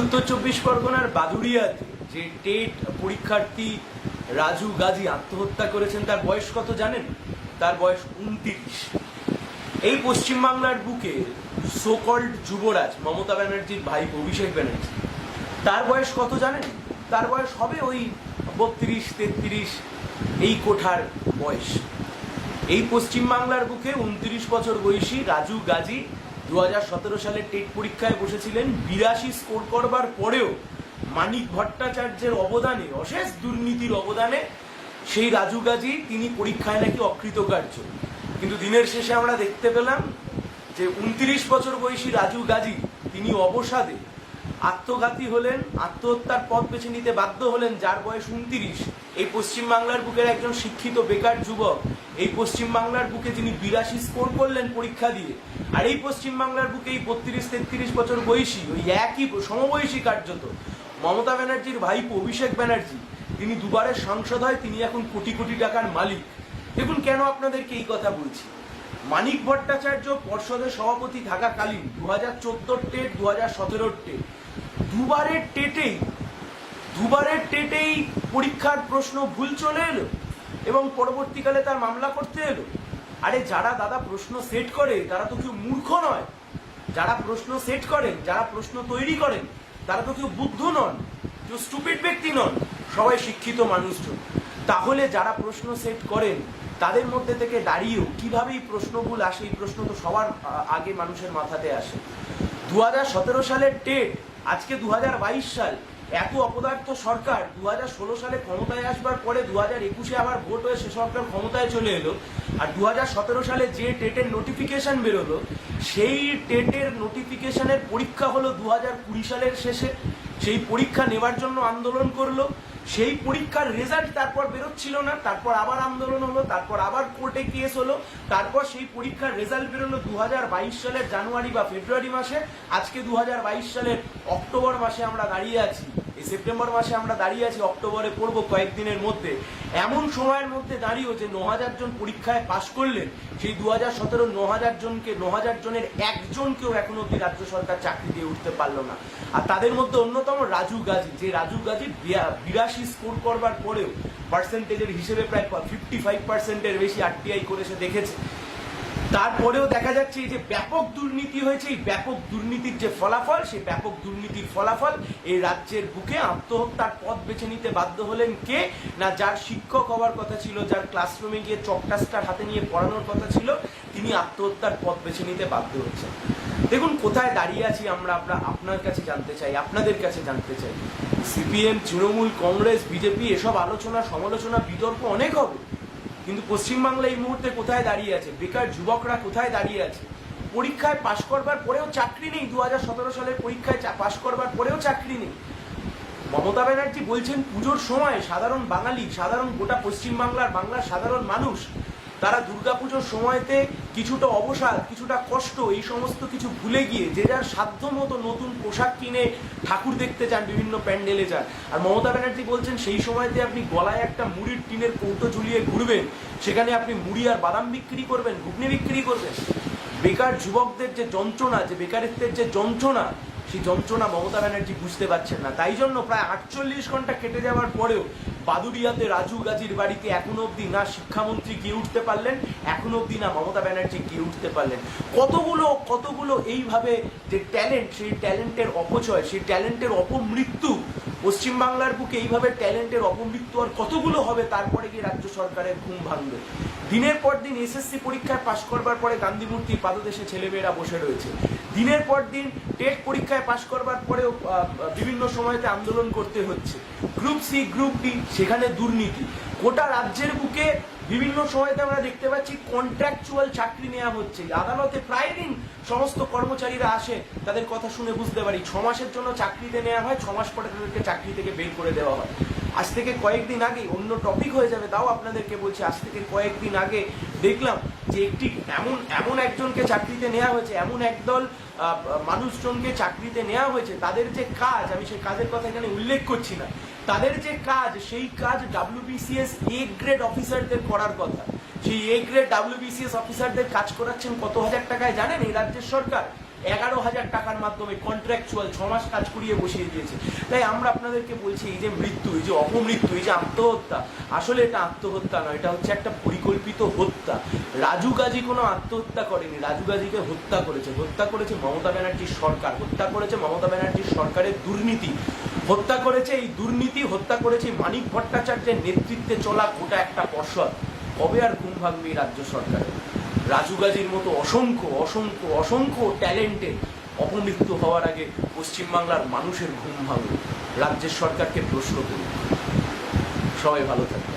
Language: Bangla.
উত্তর চব্বিশ পরগনার বাদুড়িয়াতে যে টেট পরীক্ষার্থী রাজু গাজী আত্মহত্যা করেছেন তার বয়স কত জানেন? তার বয়স 29। এই পশ্চিমবাংলার বুকে সোকল্ড যুবরাজ মমতা ব্যানার্জির ভাই অভিষেক ব্যানার্জি, তার বয়স কত জানেন? তার বয়স হবে ওই 32-33, এই কোঠার বয়স। এই পশ্চিমবাংলার বুকে 29 বছর বয়সী রাজু গাজী 2017 সালে টেট পরীক্ষায় বসেছিলেন। 82 স্কোর করবার পরেও মানিক ভট্টাচার্যের অবদানে, অশেষ দুর্নীতির অবদানে সেই রাজু গাজী তিনি পরীক্ষায় নাকি অকৃতকার্য। কিন্তু দিনের শেষে আমরা দেখতে পেলাম যে 29 বছর বয়সী রাজু গাজী তিনি অবসাদে আত্মঘাতী হলেন, আত্মহত্যার পথ বেছে নিতে বাধ্য হলেন, যার বয়স 29। এই পশ্চিমবাংলার বুকের একজন শিক্ষিত বেকার যুবক, এই পশ্চিমবাংলার বুকে যিনি 82 স্কোর করলেন পরীক্ষা দিয়ে, আর এই পশ্চিমবাংলার বুকে এই 32-33 বছর বয়সী ওই একই সমবয়সী কার্যত মমতা ব্যানার্জির ভাইপো অভিষেক ব্যানার্জি, তিনি দুবারের সাংসদ হয়, তিনি এখন কোটি কোটি টাকার মালিক। দেখুন কেন আপনাদেরকে এই কথা বলছি। মানিক ভট্টাচার্য পর্ষদের সভাপতি থাকাকালীন 2014 টেট, 2017 টেট, দুবারের টেটেই পরীক্ষার প্রশ্ন ভুল চলে এলো এবং পরবর্তীকালে তার মামলা করতে এলো। আরে যারা দাদা প্রশ্ন সেট করে তারা তো কেউ মূর্খ নয়, যারা প্রশ্ন সেট করেন, যারা প্রশ্ন তৈরি করেন তারা তো কেউ বুদ্ধ নন, কেউ স্টুপিড ব্যক্তি নন, সবাই শিক্ষিত মানুষজন। তাহলে যারা প্রশ্ন সেট করেন তাদের মধ্যে থেকে দাঁড়িয়েও কিভাবে এই প্রশ্নগুলো আসে, এই প্রশ্ন তো সবার আগে মানুষের মাথাতে আসে। 2017 সালের টেট, আজকে 2022 সাল, এত অপদার্থ সরকার 2016 সালে ক্ষমতায় আসবার পরে 2021-এ আবার ভোট হয়ে সে সরকার ক্ষমতায় চলে এলো, আর 2017 সালে যে টেটের নোটিফিকেশন বেরোলো সেই টেটের নোটিফিকেশনের পরীক্ষা হলো 2020 সালের শেষে। সেই পরীক্ষা নেবার জন্য আন্দোলন করলো, সেই পরীক্ষার রেজাল্ট তারপর বেরোচ্ছিল না, তারপর আবার আন্দোলন হলো, তারপর আবার কোর্টে কেস হলো, তারপর সেই পরীক্ষার রেজাল্ট বেরোলো 2022 সালের জানুয়ারি বা ফেব্রুয়ারি মাসে। আজকে 2022 সালের অক্টোবর মাসে আমরা দাঁড়িয়ে আছি, এই সেপ্টেম্বর মাসে আমরা দাঁড়িয়ে আছি, অক্টোবরে পড়বো কয়েকদিনের মধ্যে। এমন সময়ের মধ্যে দাঁড়িয়েও যে 9000 জন পরীক্ষায় পাশ করলেন, সেই 2017 9000 জনের একজনকেও এখনো অব্দি রাজ্য সরকার চাকরি দিয়ে উঠতে পারলো না। আর তাদের মধ্যে অন্যতম রাজু গাজী, যে রাজু গাজী 82 স্কোর করবার পরেও পার্সেন্টেজের হিসেবে প্রায় 55%-এর বেশি আরটিআই করে সে দেখেছে। তারপরেও দেখা যাচ্ছে এই যে ব্যাপক দুর্নীতি হয়েছে, এই ব্যাপক দুর্নীতির যে ফলাফল, সেই ব্যাপক দুর্নীতির ফলাফল এই রাজ্যের বুকে আত্মহত্যার পথ বেছে নিতে বাধ্য হলেন কে? না, যার শিক্ষক হওয়ার কথা ছিল, যার ক্লাসরুমে গিয়ে চকটাস্টার হাতে নিয়ে পড়ানোর কথা ছিল, তিনি আত্মহত্যার পথ বেছে নিতে বাধ্য হচ্ছেন। দেখুন কোথায় দাঁড়িয়ে আছি আমরা আপনার কাছে জানতে চাই, আপনাদের কাছে জানতে চাই। সিপিএম, তৃণমূল, কংগ্রেস, বিজেপি এসব আলোচনা, সমালোচনা, বিতর্ক অনেক হবে, কিন্তু পশ্চিমবাংলা এই মুহূর্তে কোথায় দাঁড়িয়ে আছে? বেকার যুবকরা কোথায় দাঁড়িয়ে আছে? পরীক্ষায় পাশ করবার পরেও চাকরি নেই, 2017 সালের পরীক্ষায় পাশ করবার পরেও চাকরি নেই। মমতা ব্যানার্জি বলছেন পুজোর সময় সাধারণ বাঙালি, সাধারণ গোটা পশ্চিমবাংলার, বাংলার সাধারণ মানুষ, তারা দুর্গাপুজোর সময়তে কিছুটা অবসাদ, কিছুটা কষ্ট, এই সমস্ত কিছু ভুলে গিয়ে যে যার সাধ্য মতো নতুন পোশাক কিনে ঠাকুর দেখতে চান, বিভিন্ন প্যান্ডেলে যান। আর মমতা ব্যানার্জি বলছেন সেই সময়তে আপনি গলায় একটা মুড়ির টিনের কৌটো ঝুলিয়ে ঘুরবেন, সেখানে আপনি মুড়ি আর বাদাম বিক্রি করবেন, ঘুগনি বিক্রি করবেন। বেকার যুবকদের যে যন্ত্রণা, যে বেকারিত্বের যে যন্ত্রণা, সেই যন্ত্রণা মমতা ব্যানার্জি বুঝতে পারছেন না। তাই জন্য প্রায় 48 ঘন্টা কেটে যাওয়ার পরেও বাদুড়িয়াতে রাজু গাজীর বাড়িতে এখনো অব্দি না শিক্ষামন্ত্রী গিয়ে উঠতে পারলেন, এখনো অব্দি না মমতা ব্যানার্জি গিয়ে উঠতে পারলেন। কতগুলো এইভাবে যে ট্যালেন্ট, সেই ট্যালেন্টের অপচয়, সেই ট্যালেন্টের অপমৃত্যু, পশ্চিমবাংলার বুকে এইভাবে ট্যালেন্টের অপমৃত্যু আর কতগুলো হবে, তারপরে গিয়ে রাজ্য সরকারের ঘুম ভাঙবে। দিনের পর দিন এসএসসি পরীক্ষায় পাশ করবার পরে গান্ধী মূর্তির পাদদেশে ছেলেমেয়েরা বসে রয়েছে। দিনের পর দিন টেট পরীক্ষায় পাশ করবার পরেও বিভিন্ন সময়তে আন্দোলন করতে হচ্ছে। গ্রুপ সি, গ্রুপ ডি, সেখানে দুর্নীতি। গোটা রাজ্যের বুকে বিভিন্ন সময়তে আমরা দেখতে পাচ্ছি কন্ট্রাকচুয়াল চাকরি নেওয়া হচ্ছে। আদালতে প্রায় দিন সমস্ত কর্মচারীরা আসে, তাদের কথা শুনে বুঝতে পারি 6 মাসের জন্য চাকরিতে নেওয়া হয়, 6 মাস পরে তাদেরকে চাকরি থেকে বের করে দেওয়া হয়। আজ থেকে কয়েকদিন আগে, অন্য টপিক হয়ে যাবে, তাও আপনাদেরকে বলছি, আজ থেকে কয়েকদিন আগে দেখলাম যে এমন একজনকে চাকরিতে নেওয়া হয়েছে, এমন একদল মানুষজনকে চাকরিতে নেওয়া হয়েছে, তাদের যে কাজ, আমি সেই কাজের কথা এখানে উল্লেখ করছি না, তাদের যে কাজ, সেই কাজ WBCS A গ্রেড অফিসারদের করার কথা। সেই A গ্রেড WBCS অফিসারদের কাজ করাচ্ছেন কত হাজার টাকায় জানেন এই রাজ্যের সরকার? 11,000 টাকার মাধ্যমে কন্ট্রাকচুয়াল 6 মাস কাজ করিয়ে বসিয়ে দিয়েছে। তাই আমরা আপনাদেরকে বলছি, এই যে মৃত্যু, এই যে অপমৃত্যু, এই যে আত্মহত্যা, আসলে এটা আত্মহত্যা নয়, এটা হচ্ছে একটা পরিকল্পিত হত্যা। রাজু গাজী কোনো আত্মহত্যা করেনি, রাজু গাজীকে হত্যা করেছে মমতা ব্যানার্জির সরকার, হত্যা করেছে মমতা ব্যানার্জির সরকারের দুর্নীতি, হত্যা করেছে এই দুর্নীতি, হত্যা করেছে মানিক ভট্টাচার্যের নেতৃত্বে চলা গোটা একটা পর্ষদ। কবে আর ঘুম ভাঙবে এই রাজ্য সরকারের? রাজু গাজীর মতো অসংখ্য অসংখ্য অসংখ্য ট্যালেন্টেড অপমৃত্যু হওয়ার আগে পশ্চিমবাংলার মানুষের ঘুম ভাঙবে। রাজ্যের সরকারকে প্রশ্ন করুন। সবাই ভালো থাকবে।